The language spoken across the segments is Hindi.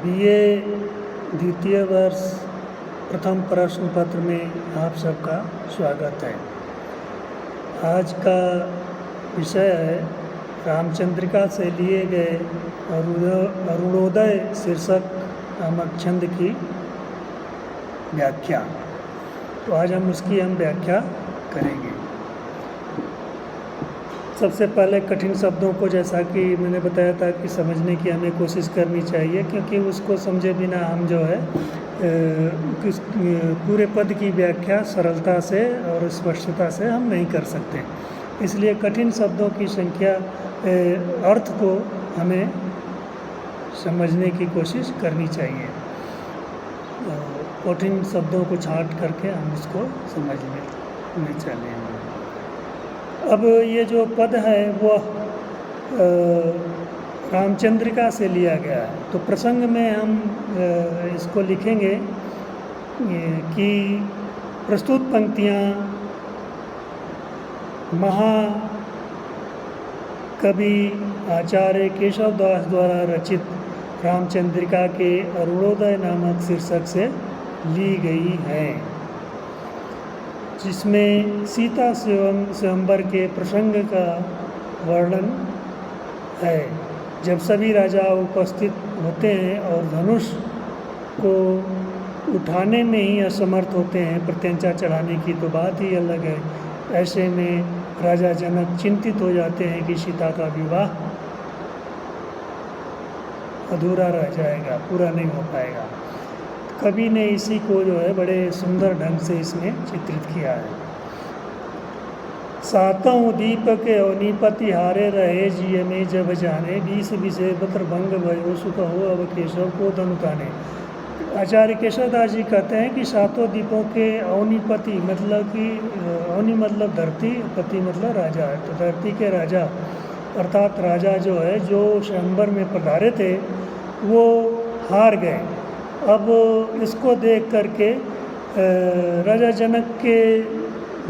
बीए द्वितीय वर्ष प्रथम प्रश्न पत्र में आप सबका स्वागत है। आज का विषय है रामचंद्रिका से लिए गए अरुणोदय शीर्षक नामक छंद की व्याख्या। तो आज हम उसकी व्याख्या करेंगे। सबसे पहले कठिन शब्दों को, जैसा कि मैंने बताया था, कि समझने की हमें कोशिश करनी चाहिए, क्योंकि उसको समझे बिना हम जो है पूरे पद की व्याख्या सरलता से और स्पष्टता से हम नहीं कर सकते। इसलिए कठिन शब्दों की संख्या अर्थ को हमें समझने की कोशिश करनी चाहिए। कठिन शब्दों को छांट करके हम उसको समझने में चलेंगे। अब ये जो पद है वो रामचंद्रिका से लिया गया है। तो प्रसंग में हम इसको लिखेंगे कि प्रस्तुत पंक्तियाँ महाकवि आचार्य केशव दास द्वारा रचित रामचंद्रिका के अरुणोदय नामक शीर्षक से ली गई हैं, जिसमें सीता स्वयंवर के प्रसंग का वर्णन है, जब सभी राजा उपस्थित होते हैं और धनुष को उठाने में ही असमर्थ होते हैं। प्रत्यंचा चढ़ाने की तो बात ही अलग है। ऐसे में राजा जनक चिंतित हो जाते हैं कि सीता का विवाह अधूरा रह जाएगा, पूरा नहीं हो पाएगा। कवि ने इसी को जो है बड़े सुंदर ढंग से इसमें चित्रित किया है। सातों दीपक अवनीपति हारे रहे जिय में जब जाने, 20 विषय पत्र भंग भयो सुख हो अब केशव को धनुताने। आचार्य केशव दास जी कहते हैं कि सातों दीपों के अवनीपति मतलब कि अवनी मतलब धरती, पति मतलब राजा है। तो धरती के राजा अर्थात राजा जो है, जो स्वयंवर में पधारे थे, वो हार गए। अब इसको देख करके राजा जनक के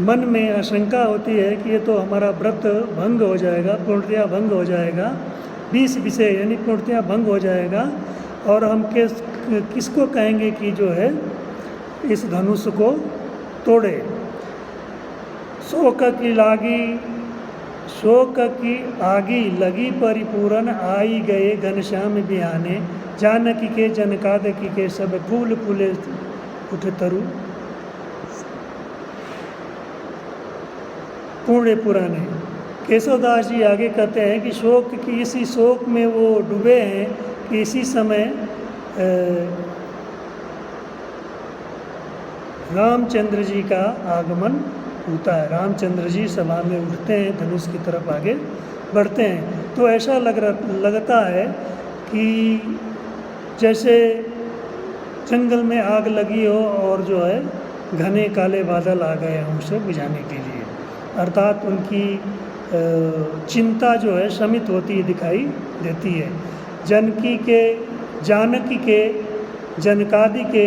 मन में आशंका होती है कि ये तो हमारा व्रत भंग हो जाएगा, पूर्णतया भंग हो जाएगा, 20 विषय यानी पूर्णतया भंग हो जाएगा, और हम किसको कहेंगे कि जो है इस धनुष को तोड़े। शोक की आगी लगी परिपूरन, आई गए घनश्याम बिहाने, जानकी के जनकादकी के सब फूल फूले उठे तरु पूर्णे पुराने। केशवदास जी आगे कहते हैं कि शोक की इसी शोक में वो डूबे हैं कि इसी समय रामचंद्र जी का आगमन होता है। रामचंद्र जी सभा में उठते हैं, धनुष की तरफ आगे बढ़ते हैं। तो ऐसा लगता है कि जैसे जंगल में आग लगी हो और जो है घने काले बादल आ गए हैं उसे बुझाने के लिए, अर्थात उनकी चिंता जो है शमित होती दिखाई देती है। जानकी के जनकादि के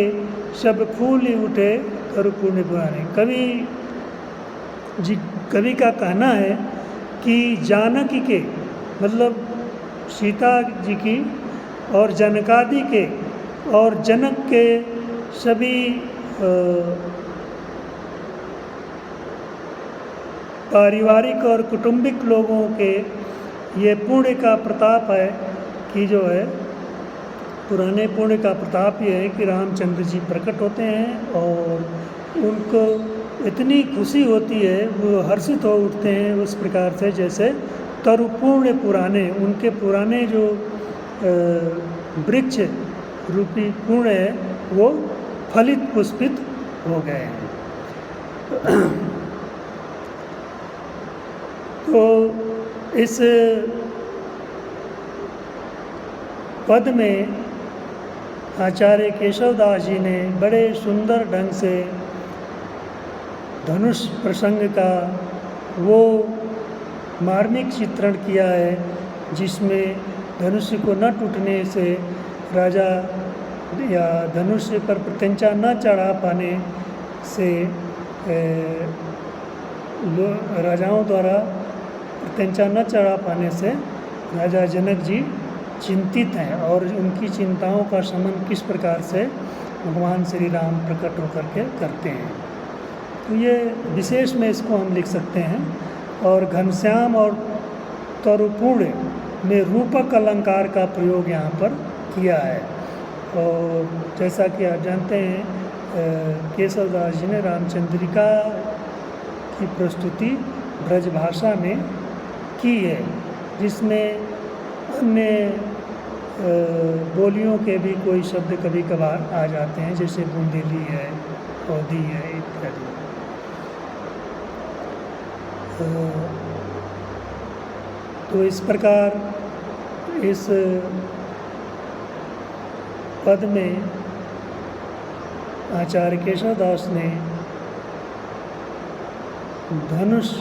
सब फूल उठे तरु पूर्ण पुराने। कवि का कहना है कि जानकी के मतलब सीता जी की और जनकादि के और जनक के सभी पारिवारिक और कुटुंबिक लोगों के ये पुण्य का प्रताप है कि जो है पुराने पुण्य का प्रताप ये है कि रामचंद्र जी प्रकट होते हैं और उनको इतनी खुशी होती है, वो हर्षित हो उठते हैं उस प्रकार से जैसे तरुपूर्ण पुराने, उनके पुराने जो वृक्ष रूपी पूर्ण है वो फलित पुष्पित हो गए हैं। तो इस पद में आचार्य केशव दास जी ने बड़े सुंदर ढंग से धनुष प्रसंग का वो मार्मिक चित्रण किया है, जिसमें धनुष को न टूटने से राजा या धनुष पर प्रत्यंचा न चढ़ा पाने से राजाओं द्वारा प्रत्यंचा न चढ़ा पाने से राजा जनक जी चिंतित हैं और उनकी चिंताओं का शमन किस प्रकार से भगवान श्री राम प्रकट होकर के करते हैं। तो ये विशेष में इसको हम लिख सकते हैं। और घनश्याम और तरुपूर्ण में रूपक अलंकार का प्रयोग यहाँ पर किया है। और जैसा कि आप जानते हैं केशवदास जी ने रामचंद्रिका की प्रस्तुति ब्रजभाषा में की है, जिसमें अन्य बोलियों के भी कोई शब्द कभी कभार आ जाते हैं, जैसे बुंदेली है, औधी है इत्यादि। तो इस प्रकार इस पद में आचार्य केशवदास ने धनुष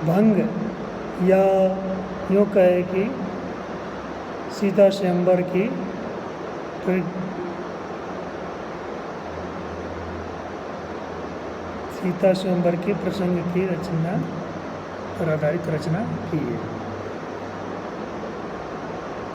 भंग या यूँ कहे कि सीता स्वयंवर की सीता स्वयंवर के प्रसंग की रचना पर आधारित रचना की है।